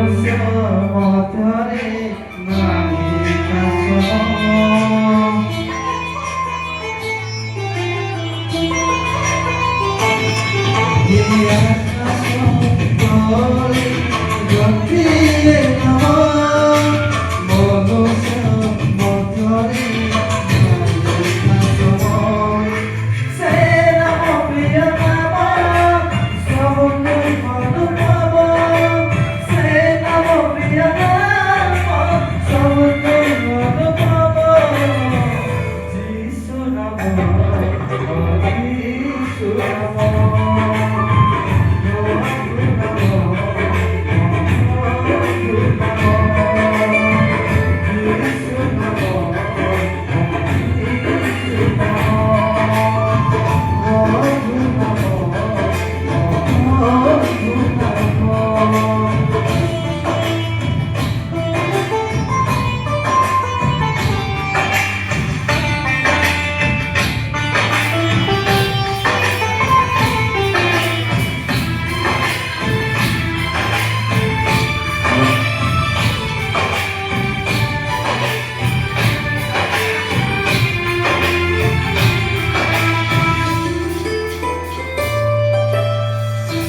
মধুরে নারী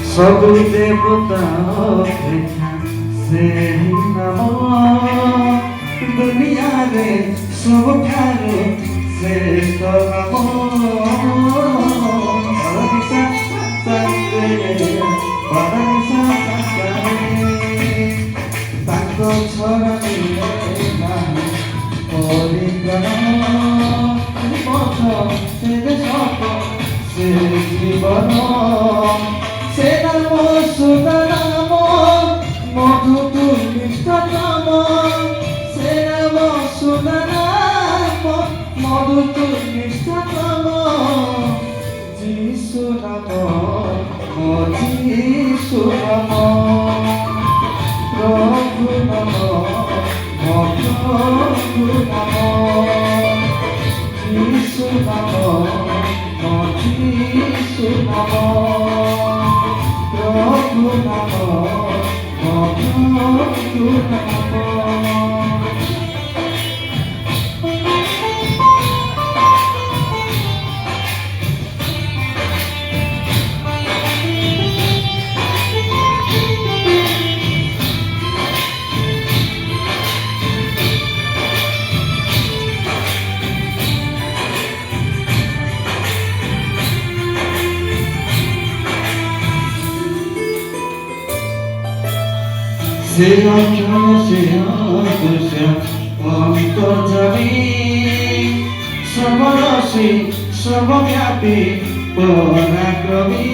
ସବୁ ଦେବତା ଅପେକ୍ଷା ସେହି ନାମ ଦୁନିଆରେ ସବୁଠାରୁ ଶ୍ରେଷ୍ଠ ନାମ ତାଙ୍କ ଛଡ଼ା ପଥ ସେ ସତ ସେ ଜୀବନ ସେ ନାମ ସୁଧା ନାମ ମଧୁ ଦୁର୍ନିଷ୍ଠ ନାମ ସେ ନାମ ସୁଧା ନାମ ମଧୁ ଦୁର୍ନିଷ୍ଠ ନାମ ଯୀଶୁ ନାମ ମୋ ଯୀଶୁ ନାମ ପ୍ରଭୁ ନାମ ମୋ ପ୍ରଭୁ ନାମ ଯୀଶୁ ନାମ ମୋ ଯୀଶୁ ନାମ ପ୍ରଭୁ ନାମ ମୋ ପ୍ରଭୁ ନାମ ସେ ଅକ୍ଷର ସେ ଅଦୃଶ୍ୟ ଅନ୍ତର୍ଯାମୀ ସର୍ବରସୀ ସର୍ବବ୍ୟାପୀ ପରାକ୍ରମୀ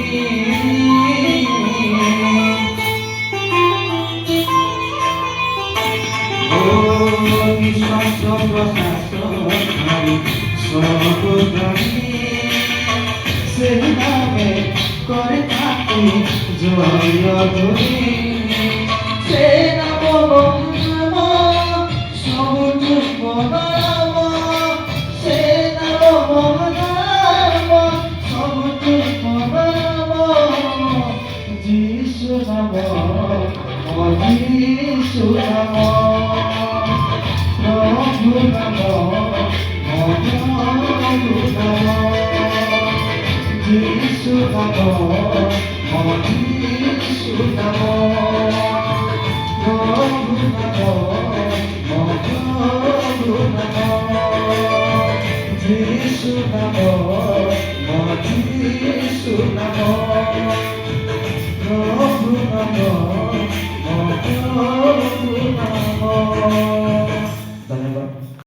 ନିଶ୍ୱାସ ପ୍ରଶ୍ୱାସ ସର୍ବଗ୍ରାମୀ ସେହି ନାମେ করে থাকি জয় ধরি সে নাম নাম সমুদ্র নাম সে নাম নাম সমুদ্র নাম যিশু নাম যিশু নাম প্রভু নাম প্রভু নাম যিশু নাম যিশু নাম প্রভু নাম প্রভু নাম যিশু নাম যিশু নাম প্রভু নাম প্রভু নাম